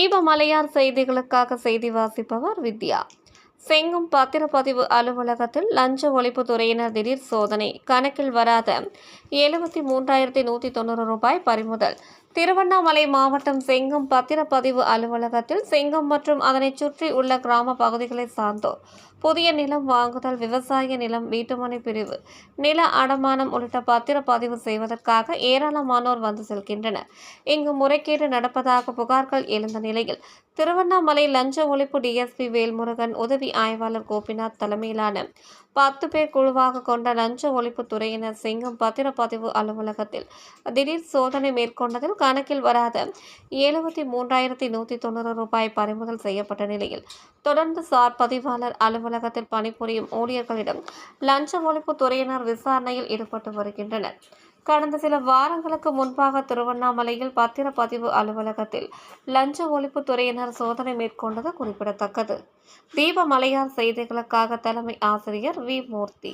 தீபமலையார் செய்திகளுக்காக செய்தி வாசிப்பவர் வித்யா. செங்கம் பத்திரப்பதிவு அலுவலகத்தில் லஞ்ச ஒழிப்புத்துறையினர் திடீர் சோதனை. கணக்கில் வராத 73,190 ரூபாய் பறிமுதல். திருவண்ணாமலை மாவட்டம் செங்கம் பத்திரப்பதிவு அலுவலகத்தில் செங்கம் மற்றும் அதனைச் சுற்றி உள்ள கிராம பகுதிகளை சார்ந்தோர் புதிய நிலம் வாங்குதல், விவசாய நிலம், வீட்டுமனை பிரிவு, நில அடமானம் உள்ளிட்ட பத்திரப்பதிவு செய்வதற்காக ஏராளமானோர் வந்து செல்கின்றனர். இங்கு முறைகேடு நடப்பதாக புகார்கள் எழுந்த நிலையில் திருவண்ணாமலை லஞ்ச ஒழிப்பு டிஎஸ்பி வேல்முருகன், உதவி ஆய்வாளர் கோபிநாத் தலைமையிலான 10 பேர் குழுவாக கொண்ட லஞ்ச ஒழிப்பு துறையினர் செங்கம் பத்திரப்பதிவு அலுவலகத்தில் திடீர் சோதனை மேற்கொண்டதில் கணக்கில் வராத 73,190 ரூபாய் பறிமுதல் செய்யப்பட்ட நிலையில் தொடர்ந்து சார் பதிவாளர் அலுவலகத்தில் பணிபுரியும் ஊழியர்களிடம் லஞ்ச ஒழிப்பு துறையினர் விசாரணையில் ஈடுபட்டு வருகின்றனர். கடந்த சில வாரங்களுக்கு முன்பாக திருவண்ணாமலையில் பத்திரப்பதிவு அலுவலகத்தில் லஞ்ச ஒழிப்பு துறையினர் சோதனை மேற்கொண்டது குறிப்பிடத்தக்கது. தீபமலையார் செய்திகளுக்காக தலைமை ஆசிரியர் வி. மூர்த்தி.